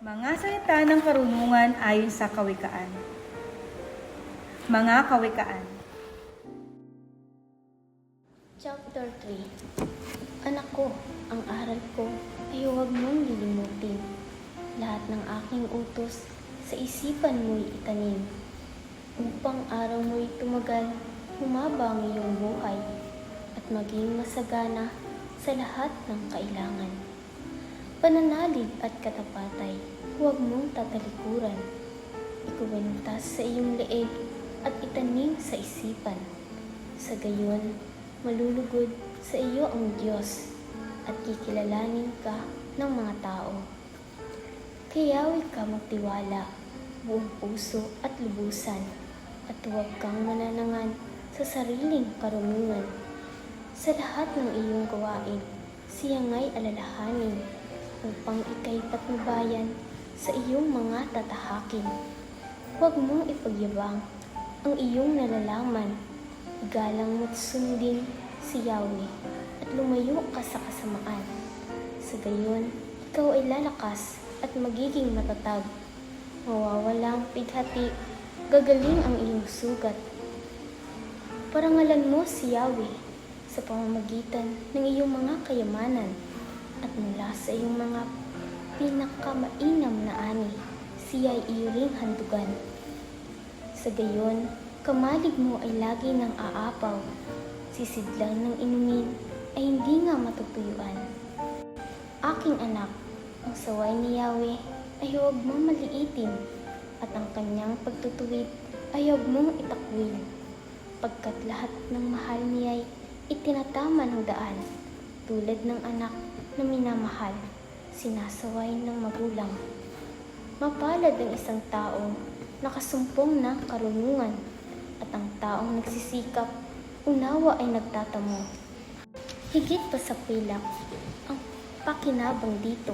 Mga salita ng karunungan ayon sa kawikaan. Mga kawikaan. Chapter 3. Anak ko, ang aral ko ay huwag mong lilimutin. Lahat ng aking utos sa isipan mo'y itanim. Upang araw mo'y tumagal, humaba ang iyong buhay, at maging masagana sa lahat ng kailangan. Pananalig at katapatay, huwag mong tatalikuran. Ikuwintas sa iyong leeg at itanim sa isipan. Sa gayon, malulugod sa iyo ang Diyos at kikilalanin ka ng mga tao. Kayawi ka magtiwala, buong puso at lubusan, at huwag kang mananangan sa sariling karunungan. Sa lahat ng iyong gawain, siya nga'y alalahanin, upang ika'y patnubayan sa iyong mga tatahakin. Huwag mong ipagyabang ang iyong nalalaman. Igalang mo't sundin si Yahweh at lumayo ka sa kasamaan. Sa gayon, ikaw ay lalakas at magiging matatag. Mawawalang pighati, gagaling ang iyong sugat. Parangalan mo si Yahweh sa pamamagitan ng iyong mga kayamanan, at mula sa iyong mga pinakamainam na ani, siya'y iyong handugan. Sa gayon, kamalig mo ay lagi ng aapaw, sisidlan ng inumin ay hindi nga matutuyuan. Aking anak, ang saway ni Yahweh ay huwag mong maliitin, at ang kanyang pagtutuwid ay huwag mong itakwil, pagkat lahat ng mahal niya'y itinatama ng daan, tulad ng anak na minamahal, sinasaway ng magulang. Mapalad ang isang taong nakasumpong ng karunungan, at ang taong nagsisikap, unawa ay nagtatamo. Higit pa sa pilak ang pakinabang dito,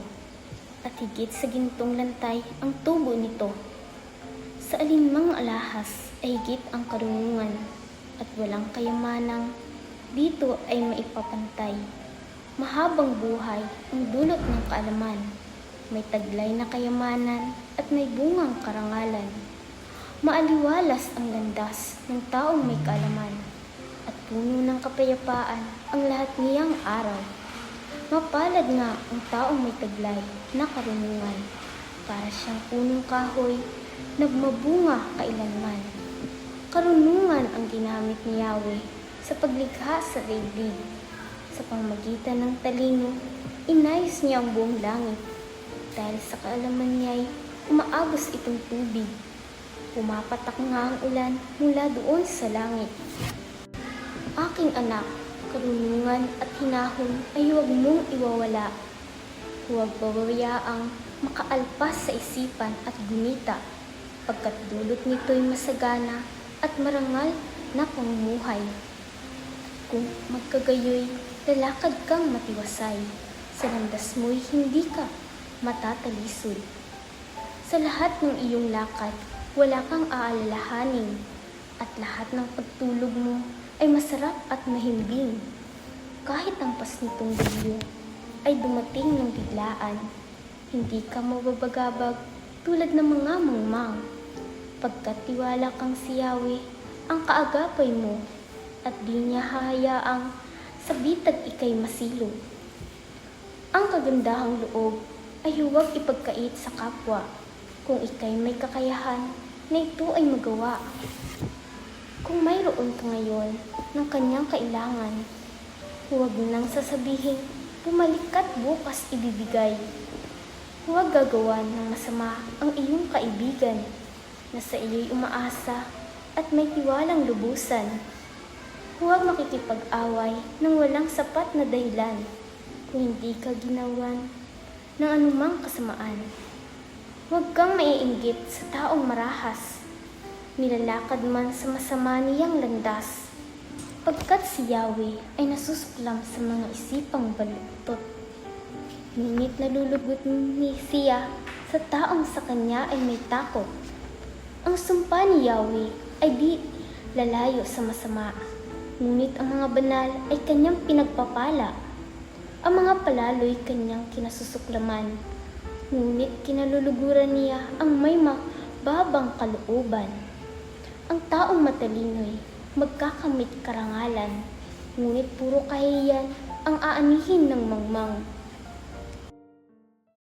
at higit sa gintong lantay ang tubo nito. Sa alinmang alahas ay higit ang karunungan, at walang kayamanang dito ay maipapantay. Mahabang buhay ang dulot ng kaalaman, may taglay na kayamanan at may bungang karangalan. Maaliwalas ang landas ng taong may kaalaman, at puno ng kapayapaan ang lahat niyang araw. Mapalad nga ang taong may taglay na karunungan, para siyang punong kahoy, nagmabunga kailanman. Karunungan ang ginamit ni Yahweh sa paglikha sa daigdig. Sa pamamagitan ng talino, inayos niya ang buong langit. Dahil sa kaalaman niya'y umaagos itong tubig. Pumapatak nga ang ulan mula doon sa langit. Aking anak, karunungan at hinahon ay huwag mong iwawala. Huwag babayaang makaalpas sa isipan at gunita, pagkat dulot nito'y masagana at marangal na pamumuhay. Kung magkagayoy, lalakad kang matiwasay, sa landas mo'y hindi ka matatalisod. Sa lahat ng iyong lakad, wala kang aalalahanin, at lahat ng pagtulog mo ay masarap at mahimbing. Kahit ang pas nitong bagyo ay dumating ng biglaan, hindi ka mababagabag tulad ng mga mangmang, pagkat tiwala kang si Yahweh ang kaagapay mo, at di niya hahayaang sa bitag ika'y masilog. Ang kagandahang loob ay huwag ipagkait sa kapwa, kung ika'y may kakayahan na ito ay magawa. Kung mayroon ka ngayon ng kanyang kailangan, huwag nang sasabihin, bumalik ka't bukas ibibigay. Huwag gagawa ng masama ang iyong kaibigan, na sa iyo'y umaasa at may tiwalang lubusan. Huwag makikipag-away ng walang sapat na dahilan, kung hindi ka ginawan ng anumang kasamaan. Huwag kang maiinggit sa taong marahas, nilalakad man sa masama niyang landas, pagkat si Yahweh ay nasusuklam sa mga isipang baluktot. Ngunit nalulugot ni siya sa taong sa kanya ay may takot. Ang sumpa ni Yahweh ay di lalayo sa masama, ngunit ang mga banal ay kanyang pinagpapala. Ang mga palalo'y kanyang kinasusuklaman. Ngunit kinaluluguran niya ang may mababang kalooban. Ang taong matalino'y magkakamit karangalan, ngunit puro kahihiyan ang aanihin ng mangmang.